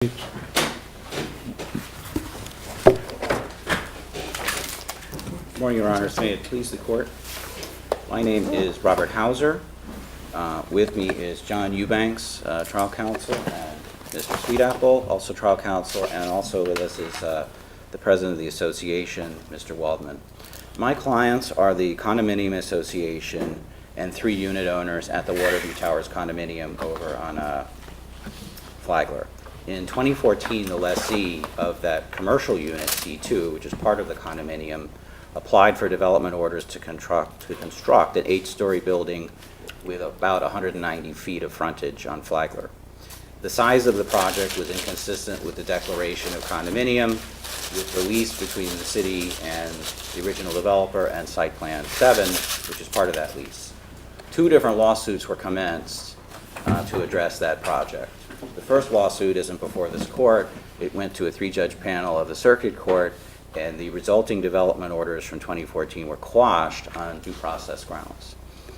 Good morning, Your Honors. May it please the Court. My name is Robert Hauser. With me is John Eubanks, trial counsel, and Mr. Sweetapple, also trial counsel, and also with us is the president of the association, Mr. Waldman. My clients are the Condominium Association and 3 unit owners at the Waterview Towers condominium over on Flagler. In 2014, the lessee of that commercial unit, C2, which is part of the condominium, applied for development orders to construct an 8-story building with about 190 feet of frontage on Flagler. The size of the project was inconsistent with the declaration of condominium, with the lease between the city and the original developer and Site Plan 7, which is part of that lease. 2 different lawsuits were commenced to address that project. The first lawsuit isn't before this court. It went to a 3-judge panel of the circuit court, and the resulting development orders from 2014 were quashed on due process grounds.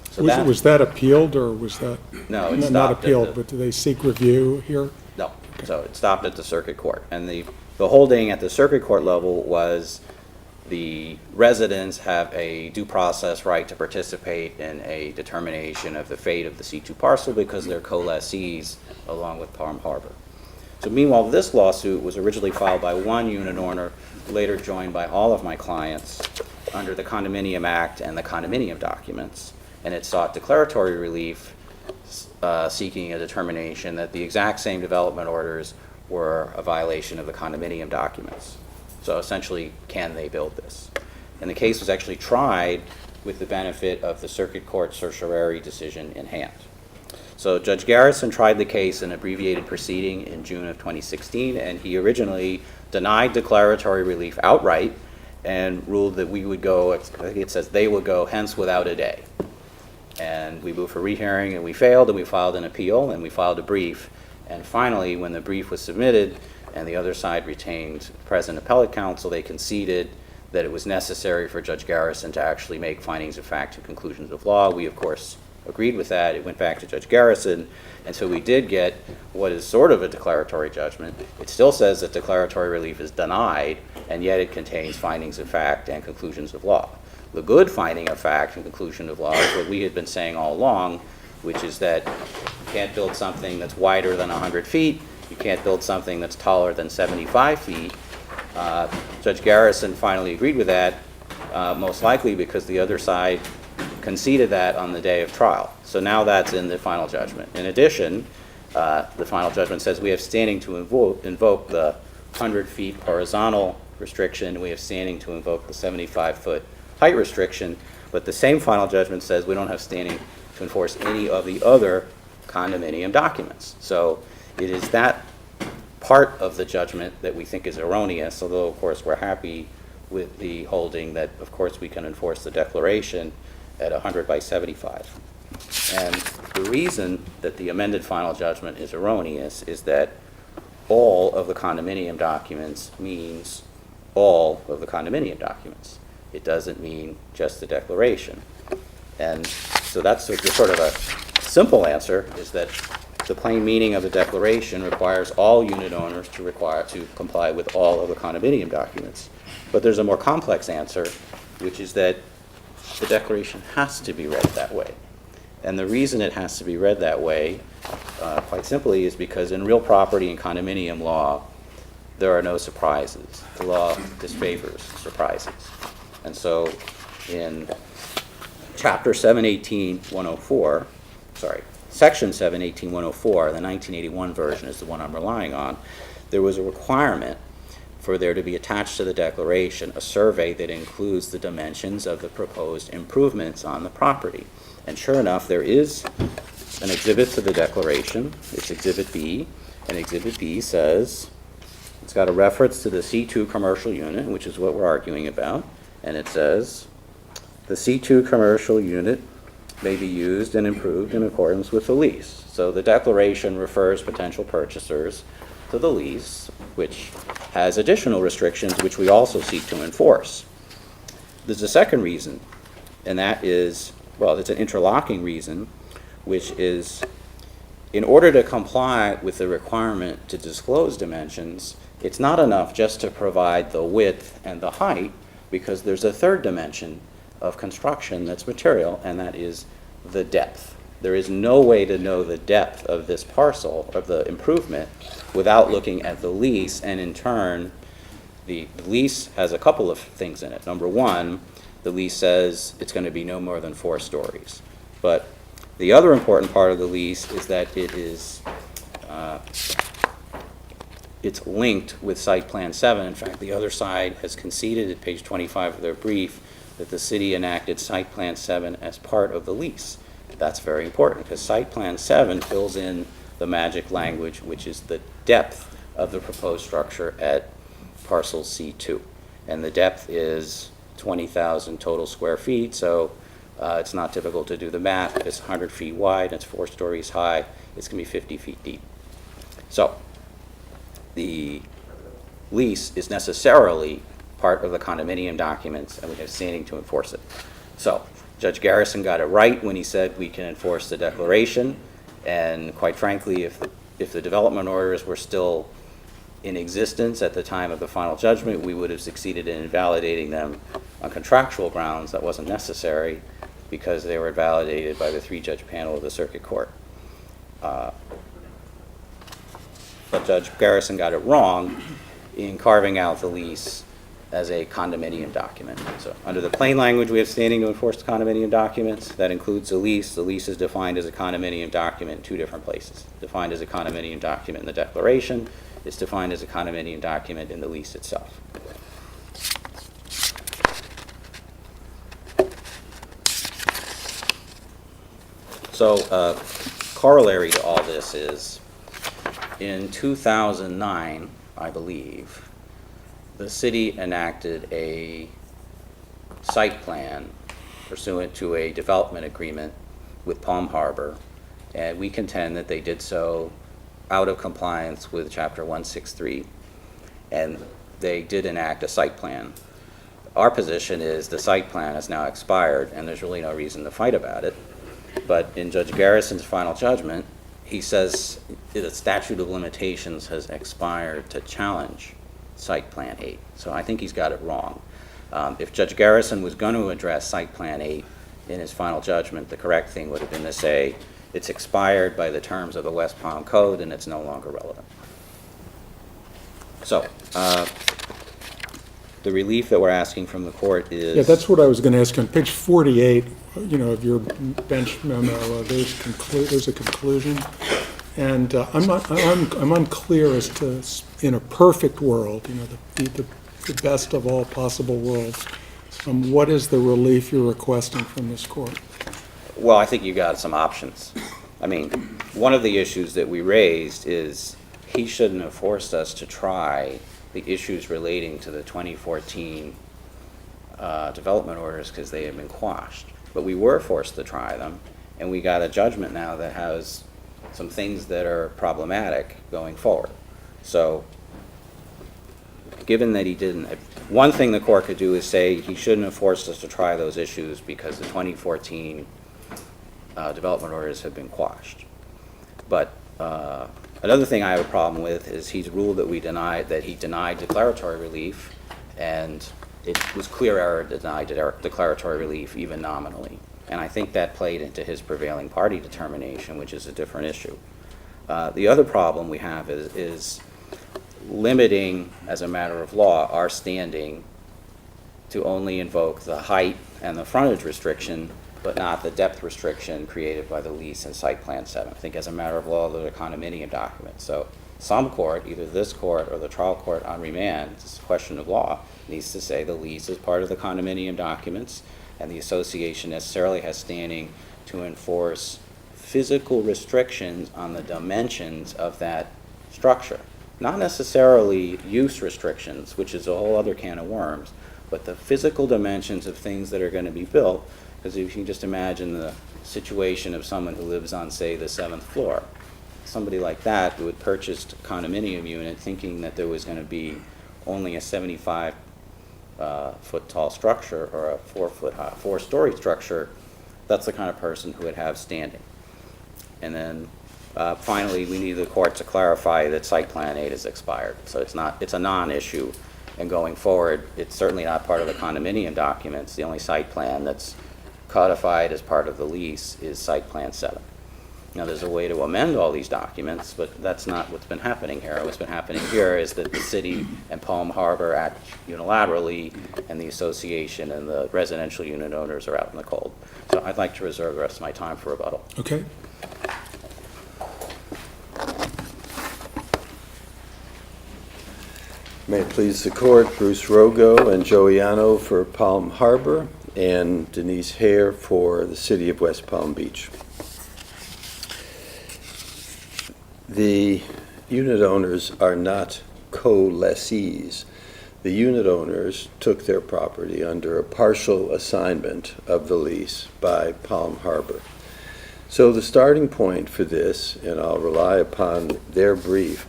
So was that appealed, or was that? No, it's not appealed, but do they seek review here? No. Okay. So it stopped at the circuit court. And the holding at the circuit court level was the residents have a due process right to participate in a determination of the fate of the C2 parcel because they're co-lessees along with Palm Harbor. So meanwhile, this lawsuit was originally filed by 1 unit owner, later joined by all of my clients under the Condominium Act and the condominium documents, and it sought declaratory relief seeking a determination that the exact same development orders were a violation of the condominium documents. So essentially, can they build this? And the case was actually tried with the benefit of the circuit court certiorari decision in hand. So Judge Garrison tried the case in abbreviated proceeding in June of 2016, and he originally denied declaratory relief outright and ruled that we would go, I think it says they would go hence without a day. And we moved for rehearing, and we failed, and we filed an appeal, and we filed a brief. And finally, when the brief was submitted and the other side retained present appellate counsel, they conceded that it was necessary for Judge Garrison to actually make findings of fact and conclusions of law. We, of course, agreed with that. It went back to Judge Garrison, and so we did get what is sort of a declaratory judgment. It still says that declaratory relief is denied, and yet it contains findings of fact and conclusions of law. The good finding of fact and conclusion of law is what we had been saying all along, which is that you can't build something that's wider than 100 feet, you can't build something that's taller than 75 feet. Judge Garrison finally agreed with that, most likely because the other side conceded that on the day of trial. So now that's in the final judgment. In addition, the final judgment says we have standing to invoke the 100 feet horizontal restriction, we have standing to invoke the 75-foot height restriction, but the same final judgment says we don't have standing to enforce any of the other condominium documents. So it is that part of the judgment that we think is erroneous, although of course we're happy with the holding that of course we can enforce the declaration at 100 by 75. And the reason that the amended final judgment is erroneous is that all of the condominium documents means all of the condominium documents. It doesn't mean just the declaration. And so that's the sort of a simple answer, is that the plain meaning of the declaration requires all unit owners to comply with all of the condominium documents. But there's a more complex answer, which is that the declaration has to be read that way. And the reason it has to be read that way, quite simply, is because in real property and condominium law, there are no surprises. The law disfavors surprises. And so in Chapter 718-104, Section 718-104, the 1981 version is the one I'm relying on, there was a requirement for there to be attached to the declaration a survey that includes the dimensions of the proposed improvements on the property. And sure enough, there is an exhibit to the declaration. It's Exhibit B, and Exhibit B says, it's got a reference to the C2 commercial unit, which is what we're arguing about, and it says, the C2 commercial unit may be used and improved in accordance with the lease. So the declaration refers potential purchasers to the lease, which has additional restrictions which we also seek to enforce. There's a second reason, and that is, well, it's an interlocking reason, which is in order to comply with the requirement to disclose dimensions, it's not enough just to provide the width and the height, because there's a third dimension of construction that's material, and that is the depth. There is no way to know the depth of this parcel, of the improvement, without looking at the lease, and in turn, the lease has a couple of things in it. Number one, the lease says it's going to be no more than 4 stories. But the other important part of the lease is that it is it's linked with Site Plan 7. In fact, the other side has conceded at page 25 of their brief that the city enacted Site Plan 7 as part of the lease. That's very important, because Site Plan 7 fills in the magic language, which is the depth of the proposed structure at parcel C2. And the depth is 20,000 total square feet, so it's not typical to do the math. If it's 100 feet wide, it's 4 stories high, it's going to be 50 feet deep. So the lease is necessarily part of the condominium documents, and we have standing to enforce it. So Judge Garrison got it right when he said we can enforce the declaration, and quite frankly, if the development orders were still in existence at the time of the final judgment, we would have succeeded in invalidating them on contractual grounds. That wasn't necessary because they were validated by the 3-judge panel of the circuit court. But Judge Garrison got it wrong in carving out the lease as a condominium document. So under the plain language, we have standing to enforce the condominium documents. That includes the lease. The lease is defined as a condominium document in 2 different places. Defined as a condominium document in the declaration. It's defined as a condominium document in the lease itself. So corollary to all this is, in 2009, I believe, the city enacted a site plan pursuant to a development agreement with Palm Harbor, and we contend that they did so out of compliance with Chapter 163, and they did enact a site plan. Our position is the site plan has now expired, and there's really no reason to fight about it. But in Judge Garrison's final judgment, he says the statute of limitations has expired to challenge Site Plan 8. So I think he's got it wrong. If Judge Garrison was going to address Site Plan 8 in his final judgment, the correct thing would have been to say it's expired by the terms of the West Palm Code and it's no longer relevant. So the relief that we're asking from the court is... Yeah, that's what I was going to ask. On page 48, of your bench memo, there's a conclusion. And I'm unclear as to, in a perfect world, the best of all possible worlds, what is the relief you're requesting from this court? Well, I think you got some options. I mean, one of the issues that we raised is he shouldn't have forced us to try the issues relating to the 2014 development orders because they had been quashed. But we were forced to try them, and we got a judgment now that has some things that are problematic going forward. So given that he didn't, one thing the court could do is say he shouldn't have forced us to try those issues because the 2014 development orders have been quashed. But another thing I have a problem with is he's ruled that he denied declaratory relief, and it was clear error to deny declaratory relief even nominally. And I think that played into his prevailing party determination, which is a different issue. The other problem we have is limiting, as a matter of law, our standing to only invoke the height and the frontage restriction, but not the depth restriction created by the lease in Site Plan 7. I think as a matter of law, they're a condominium document. So some court, either this court or the trial court on remand, it's a question of law, needs to say the lease is part of the condominium documents, and the association necessarily has standing to enforce physical restrictions on the dimensions of that structure. Not necessarily use restrictions, which is a whole other can of worms, but the physical dimensions of things that are going to be built. Because if you can just imagine the situation of someone who lives on, say, the 7th floor, somebody like that who had purchased a condominium unit thinking that there was going to be only a 75 foot tall structure or a 4-story structure, that's the kind of person who would have standing. And then Finally, we need the court to clarify that site plan 8 is expired. So it's a non-issue. And going forward, it's certainly not part of the condominium documents. The only site plan that's codified as part of the lease is site plan 7. Now, there's a way to amend all these documents, but that's not what's been happening here. What's been happening here is that the city and Palm Harbor act unilaterally, and the association and the residential unit owners are out in the cold. So I'd like to reserve the rest of my time for rebuttal. Okay. May it please the court, Bruce Rogo and Joiano for Palm Harbor and Denise Hare for the city of West Palm Beach. The unit owners are not co-lessees. The unit owners took their property under a partial assignment of the lease by Palm Harbor. So the starting point for this, and I'll rely upon their brief,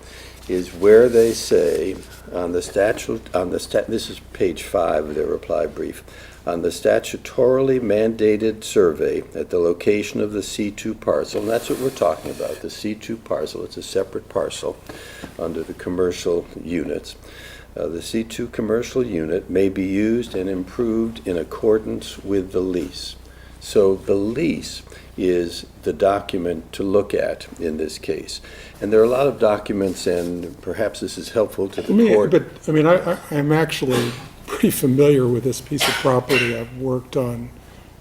is where they say on the statute, this is page 5 of their reply brief, on the statutorily mandated survey at the location of the C2 parcel, and that's what we're talking about, the C2 parcel. It's a separate parcel under the commercial units. The C2 commercial unit may be used and improved in accordance with the lease. So the lease is the document to look at in this case. And there are a lot of documents, and perhaps this is helpful to the court. But, I mean, I'm actually pretty familiar with this piece of property. I've worked on,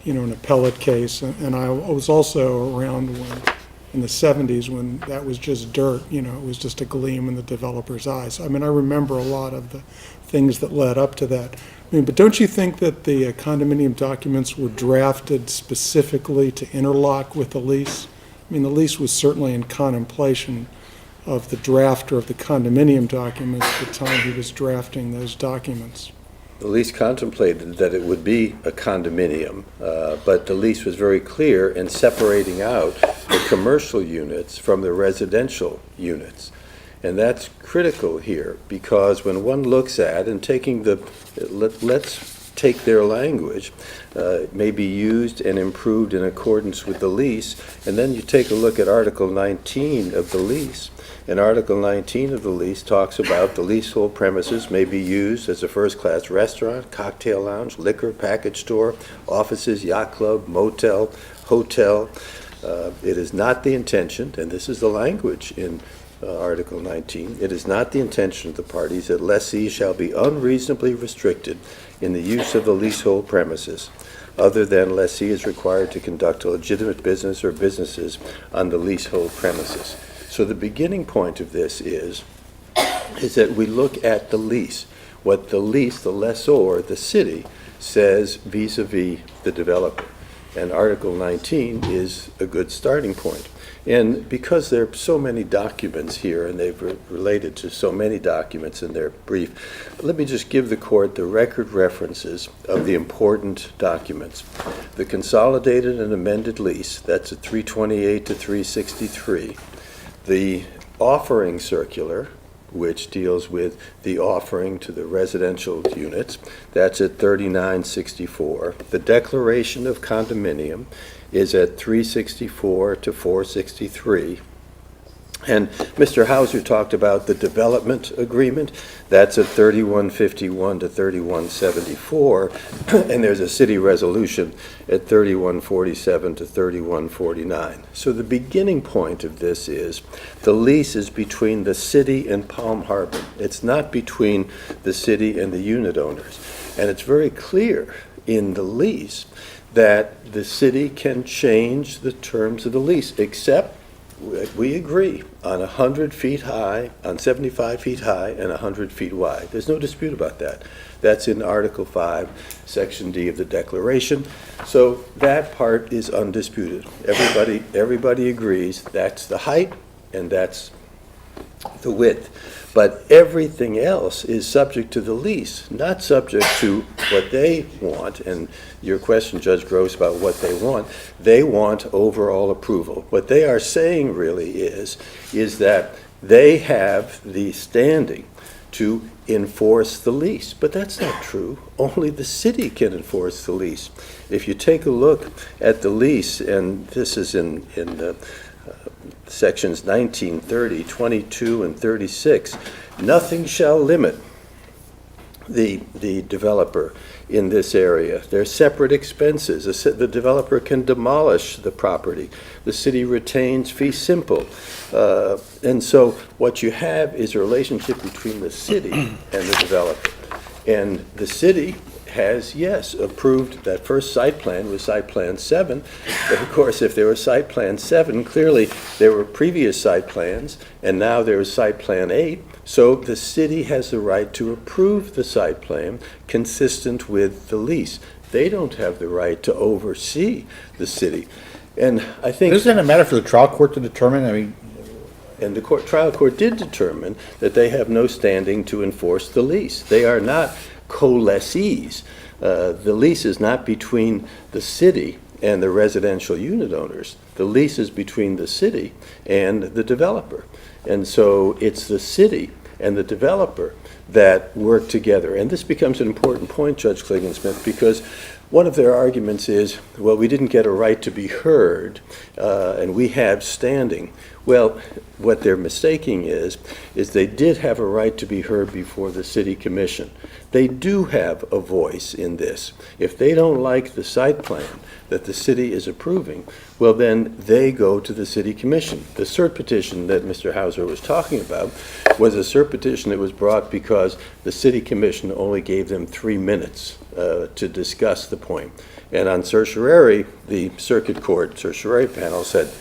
an appellate case, and I was also around in the 70s when that was just dirt, it was just a gleam in the developer's eyes. I mean, I remember a lot of the things that led up to that. I mean, but don't you think that the condominium documents were drafted specifically to interlock with the lease? I mean, the lease was certainly in contemplation of the drafter of the condominium documents at the time he was drafting those documents. The lease contemplated that it would be a condominium, but the lease was very clear in separating out the commercial units from the residential units. And that's critical here, because when one looks at and taking let's take their language, may be used and improved in accordance with the lease, and then you take a look at Article 19 of the lease. And Article 19 of the lease talks about the leasehold premises may be used as a first-class restaurant, cocktail lounge, liquor, package store, offices, yacht club, motel, hotel. It is not the intention, and this is the language in Article 19, it is not the intention of the parties that lessees shall be unreasonably restricted in the use of the leasehold premises, other than lessee is required to conduct a legitimate business or businesses on the leasehold premises. So the beginning point of this is that we look at the lease, what the lease, the lessor, the city, says vis-a-vis the developer. And Article 19 is a good starting point. And because there are so many documents here, and they've related to so many documents in their brief, let me just give the court the record references of the important documents. The consolidated and amended lease, that's at 328 to 363. The offering circular, which deals with the offering to the residential units, that's at 3964. The declaration of condominium is at 364 to 463. And Mr. Hauser talked about the development agreement. That's at 3151 to 3174. And there's a city resolution at 3147 to 3149. So the beginning point of this is the lease is between the city and Palm Harbor. It's not between the city and the unit owners. And it's very clear in the lease that the city can change the terms of the lease, except we agree on 100 feet high, on 75 feet high, and 100 feet wide. There's no dispute about that. That's in Article 5, Section D of the Declaration. So that part is undisputed. Everybody agrees that's the height and that's the width. But everything else is subject to the lease, not subject to what they want. And your question, Judge Gross, about what they want overall approval. What they are saying really is that they have the standing to enforce the lease. But that's not true. Only the city can enforce the lease. If you take a look at the lease, and this is in the sections 19, 30, 22, and 36, nothing shall limit the developer in this area. There's separate expenses. The developer can demolish the property. The city retains fee simple. And so what you have is a relationship between the city and the developer. And the city has, yes, approved that first site plan was site plan 7. But of course, if there was site plan 7, clearly there were previous site plans, and now there is site plan 8. So the city has the right to approve the site plan consistent with the lease. They don't have the right to oversee the city. And I think... Doesn't it matter for the trial court to determine? I mean, and the trial court did determine that they have no standing to enforce the lease. They are not co-lessees. The lease is not between the city and the residential unit owners. The lease is between the city and the developer. And so it's the city and the developer that work together. And this becomes an important point, Judge Klingensmith, because one of their arguments is, well, we didn't get a right to be heard, and we have standing. Well, what they're mistaking is they did have a right to be heard before the city commission. They do have a voice in this. If they don't like the site plan that the city is approving, well, then they go to the city commission. The cert petition that Mr. Hauser was talking about was a cert petition that was brought because the city commission only gave them 3 minutes to discuss the point. And on certiorari, the circuit court certiorari panel said,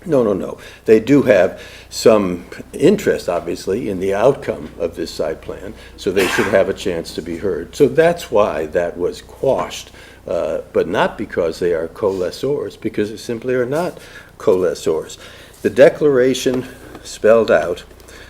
no. They do have some interest, obviously, in the outcome of this site plan, so they should have a chance to be heard. So that's why that was quashed, but not because they are co-lessors, because they simply are not co-lessors. The declaration spelled out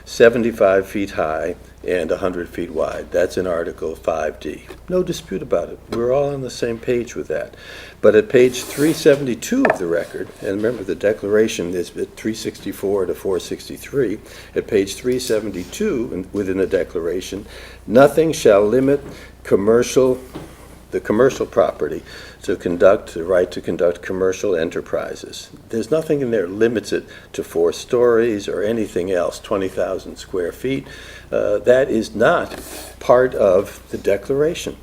75 feet high and 100 feet wide. That's in Article 5D. No dispute about it. We're all on the same page with that. But at page 372 of the record, and remember the declaration is at 364 to 463, at page 372 within the declaration, nothing shall limit the commercial property to conduct the right to conduct commercial enterprises. There's nothing in there that limits it to 4 stories or anything else, 20,000 square feet. That is not part of the declaration.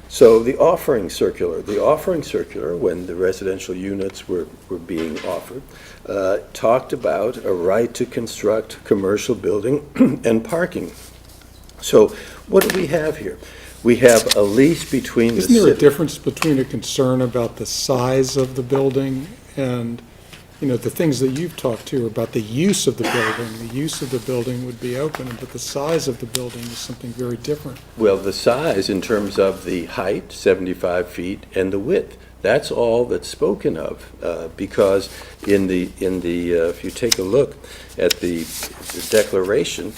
So the offering circular, when the residential units were being offered, talked about a right to construct commercial building and parking. So what do we have here? We have a lease between the city. Isn't there a difference between a concern about the size of the building and, the things that you've talked to about the use of the building? The use of the building would be open, but the size of the building is something very different. Well, the size in terms of the height, 75 feet, and the width, that's all that's spoken of, because in the if you take a look at the declaration,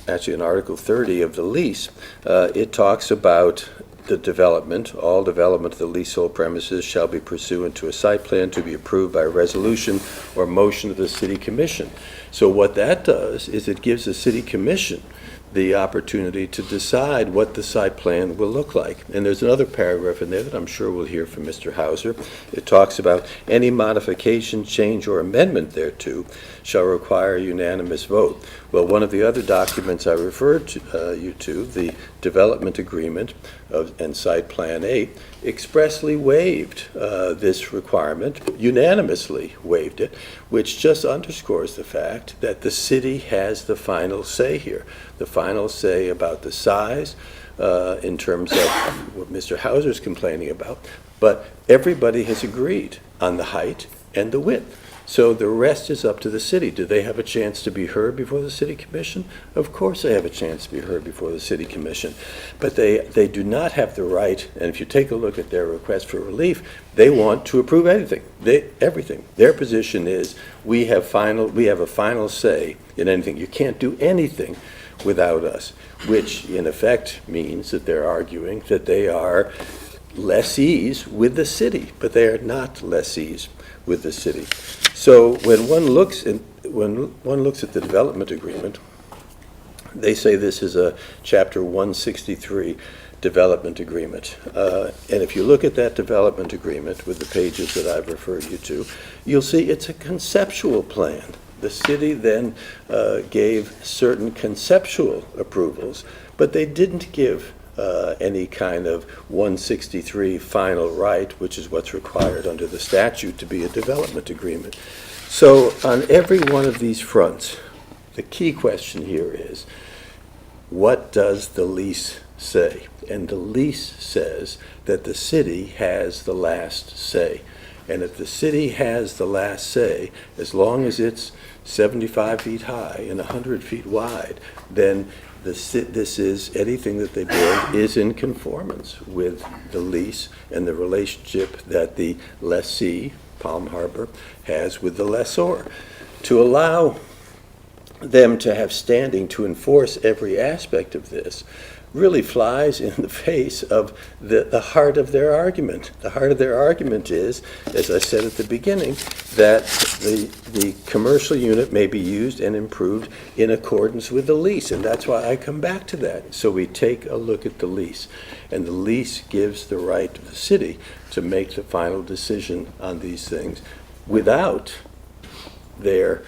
actually in Article 30 of the lease, it talks about the development. All development of the leasehold premises shall be pursuant to a site plan to be approved by resolution or motion of the city commission. So what that does is it gives the city commission the opportunity to decide what the site plan will look like. And there's another paragraph in there that I'm sure we'll hear from Mr. Hauser. It talks about any modification, change, or amendment thereto shall require a unanimous vote. Well, one of the other documents I referred to, you to, the development agreement and site plan 8, expressly waived this requirement, unanimously waived it, which just underscores the fact that the city has the final say here. The final say about the size in terms of what Mr. Hauser's complaining about, but everybody has agreed on the height and the width. So the rest is up to the city. Do they have a chance to be heard before the city commission? Of course they have a chance to be heard before the city commission. But they do not have the right, and if you take a look at their request for relief, they want to approve anything, everything. Their position is we have a final say in anything. You can't do anything without us, which in effect means that they're arguing that they are lessees with the city, but they are not lessees with the city. So when one looks at the development agreement, they say this is a chapter 163. development agreement. And if you look at that development agreement with the pages that I've referred you to, you'll see it's a conceptual plan. The city then gave certain conceptual approvals, but they didn't give any kind of 163 final right, which is what's required under the statute to be a development agreement. So on every one of these fronts, the key question here is, what does the lease say? And the lease says that the city has the last say. And if the city has the last say, as long as it's 75 feet high and 100 feet wide, then this is, anything that they build is in conformance with the lease and the relationship that the lessee, Palm Harbor, has with the lessor. To allow them to have standing to enforce every aspect of this really flies in the face of the heart of their argument. The heart of their argument is, as I said at the beginning, that the commercial unit may be used and improved in accordance with the lease, and that's why I come back to that. So we take a look at the lease, and the lease gives the right to the city to make the final decision on these things without their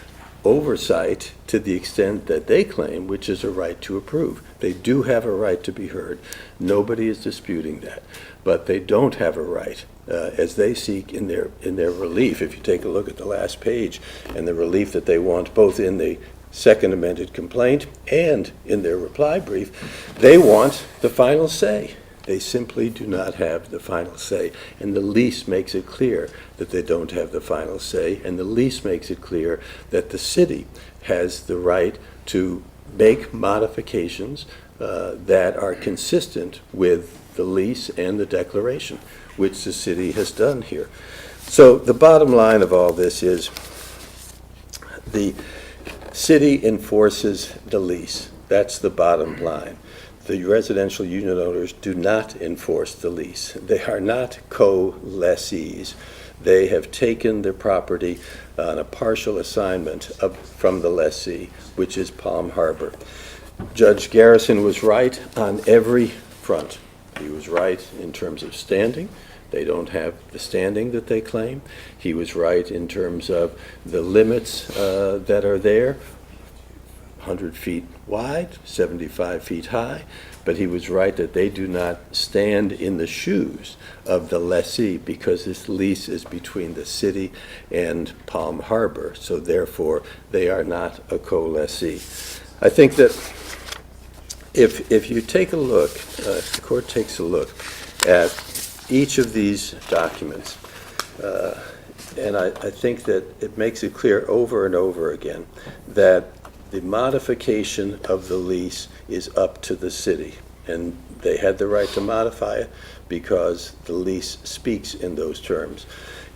oversight to the extent that they claim, which is a right to approve. They do have a right to be heard. Nobody is disputing that. But they don't have a right, as they seek in their relief. If you take a look at the last page and the relief that they want, both in the second amended complaint and in their reply brief, they want the final say. They simply do not have the final say. And the lease makes it clear that they don't have the final say. And the lease makes it clear that the city has the right to make modifications that are consistent with the lease and the declaration, which the city has done here. So the bottom line of all this is the city enforces the lease. That's the bottom line. The residential unit owners do not enforce the lease. They are not co-lessees. They have taken their property on a partial assignment from the lessee, which is Palm Harbor. Judge Garrison was right on every front. He was right in terms of standing. They don't have the standing that they claim. He was right in terms of the limits that are there. 100 feet wide, 75 feet high, but he was right that they do not stand in the shoes of the lessee because this lease is between the city and Palm Harbor, so therefore they are not a co-lessee. I think that if you take a look, if the court takes a look at each of these documents, and I think that it makes it clear over and over again that the modification of the lease is up to the city, and they had the right to modify it because the lease speaks in those terms.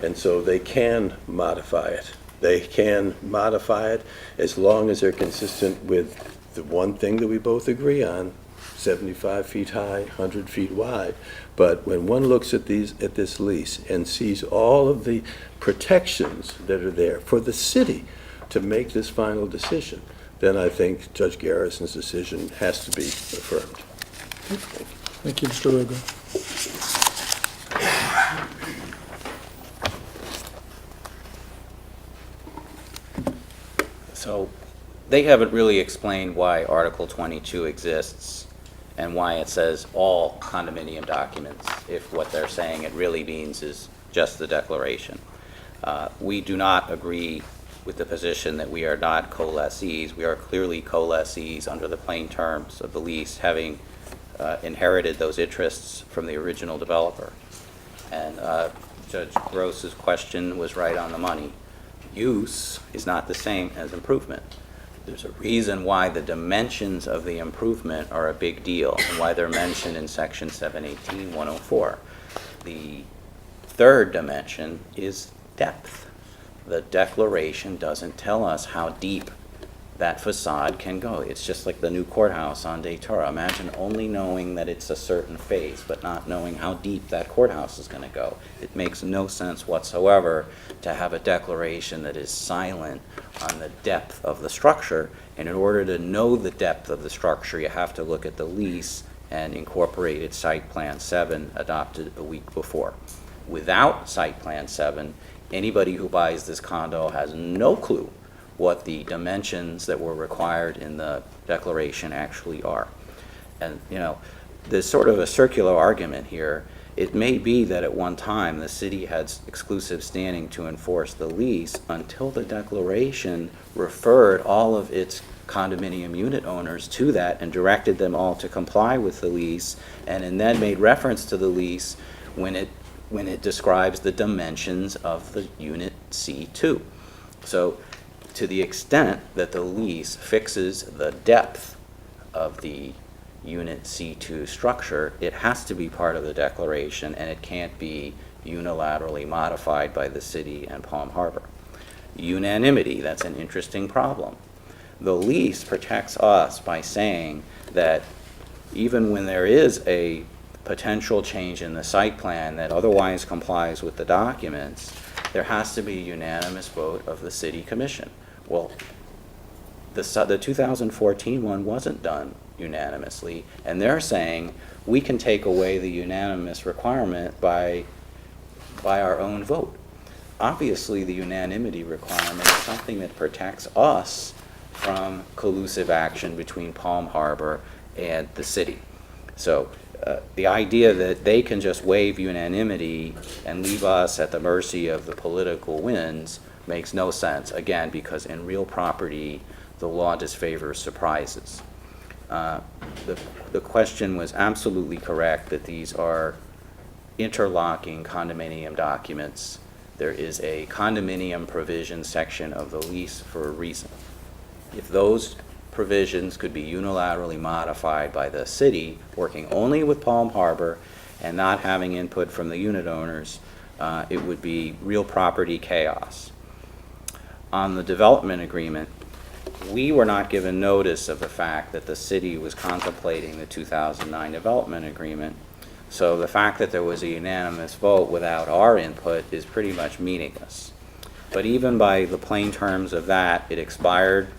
And so they can modify it. They can modify it as long as they're consistent with the one thing that we both agree on, 75 feet high, 100 feet wide. But when one looks at this lease and sees all of the protections that are there for the city to make this final decision, then I think Judge Garrison's decision has to be affirmed. Thank you, Mr. Rugo. So they haven't really explained why Article 22 exists and why it says all condominium documents, if what they're saying it really means is just the declaration. We do not agree with the position that we are not co-lessees. We are clearly co-lessees under the plain terms of the lease, having inherited those interests from the original developer. And Judge Gross's question was right on the money. Use is not the same as improvement. There's a reason why the dimensions of the improvement are a big deal and why they're mentioned in Section 718-104. The third dimension is depth. The declaration doesn't tell us how deep that facade can go. It's just like the new courthouse on Datura. Imagine only knowing that it's a certain phase, but not knowing how deep that courthouse is going to go. It makes no sense whatsoever to have a declaration that is silent on the depth of the structure. And in order to know the depth of the structure, you have to look at the lease and incorporated Site Plan 7 adopted a week before. Without Site Plan 7, anybody who buys this condo has no clue what the dimensions that were required in the declaration actually are. And, you know, there's sort of a circular argument here. It may be that at one time the city had exclusive standing to enforce the lease until the declaration referred all of its condominium unit owners to that and directed them all to comply with the lease, and then made reference to the lease when it describes the dimensions of the unit C2. So to the extent that the lease fixes the depth of the Unit C2 structure, it has to be part of the declaration, and it can't be unilaterally modified by the city and Palm Harbor. Unanimity, that's an interesting problem. The lease protects us by saying that even when there is a potential change in the site plan that otherwise complies with the documents, there has to be a unanimous vote of the city commission. Well, the 2014 one wasn't done unanimously, and they're saying we can take away the unanimous requirement by our own vote. Obviously, the unanimity requirement is something that protects us from collusive action between Palm Harbor and the city. So the idea that they can just waive unanimity and leave us at the mercy of the political winds makes no sense, again, because in real property, the law disfavors surprises. The question was absolutely correct that these are interlocking condominium documents. There is a condominium provision section of the lease for a reason. If those provisions could be unilaterally modified by the city, working only with Palm Harbor and not having input from the unit owners, it would be real property chaos. On the development agreement, we were not given notice of the fact that the city was contemplating the 2009 development agreement. So the fact that there was a unanimous vote without our input is pretty much meaningless. But even by the plain terms of that, it expired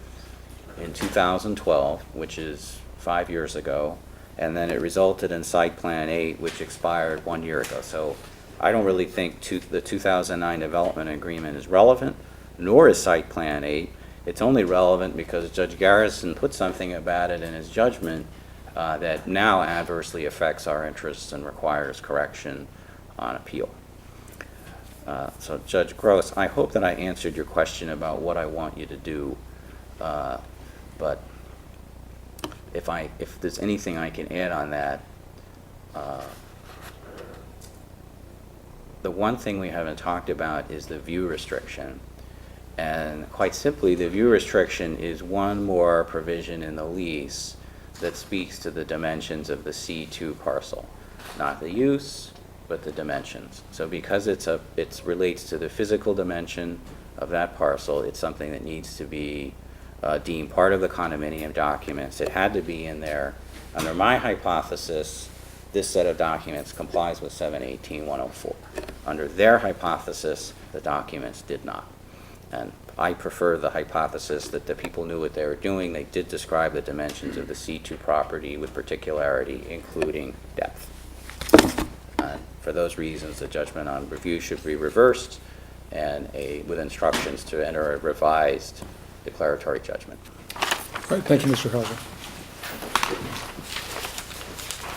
in 2012, which is 5 years ago, and then it resulted in Site Plan 8, which expired 1 year ago. So I don't really think the 2009 development agreement is relevant, nor is Site Plan 8. It's only relevant because Judge Garrison put something about it in his judgment that now adversely affects our interests and requires correction on appeal. So Judge Gross, I hope that I answered your question about what I want you to do, but if there's anything I can add on that, the one thing we haven't talked about is the view restriction. And quite simply, the view restriction is one more provision in the lease that speaks to the dimensions of the C2 parcel. Not the use, but the dimensions. So because it relates to the physical dimension of that parcel, it's something that needs to be deemed part of the condominium documents. It had to be in there. Under my hypothesis, this set of documents complies with 718-104. Under their hypothesis, the documents did not. And I prefer the hypothesis that the people knew what they were doing. They did describe the dimensions of the C2 property with particularity, including depth. For those reasons, the judgment on review should be reversed and with instructions to enter a revised declaratory judgment. All right, thank you, Mr. Hauser.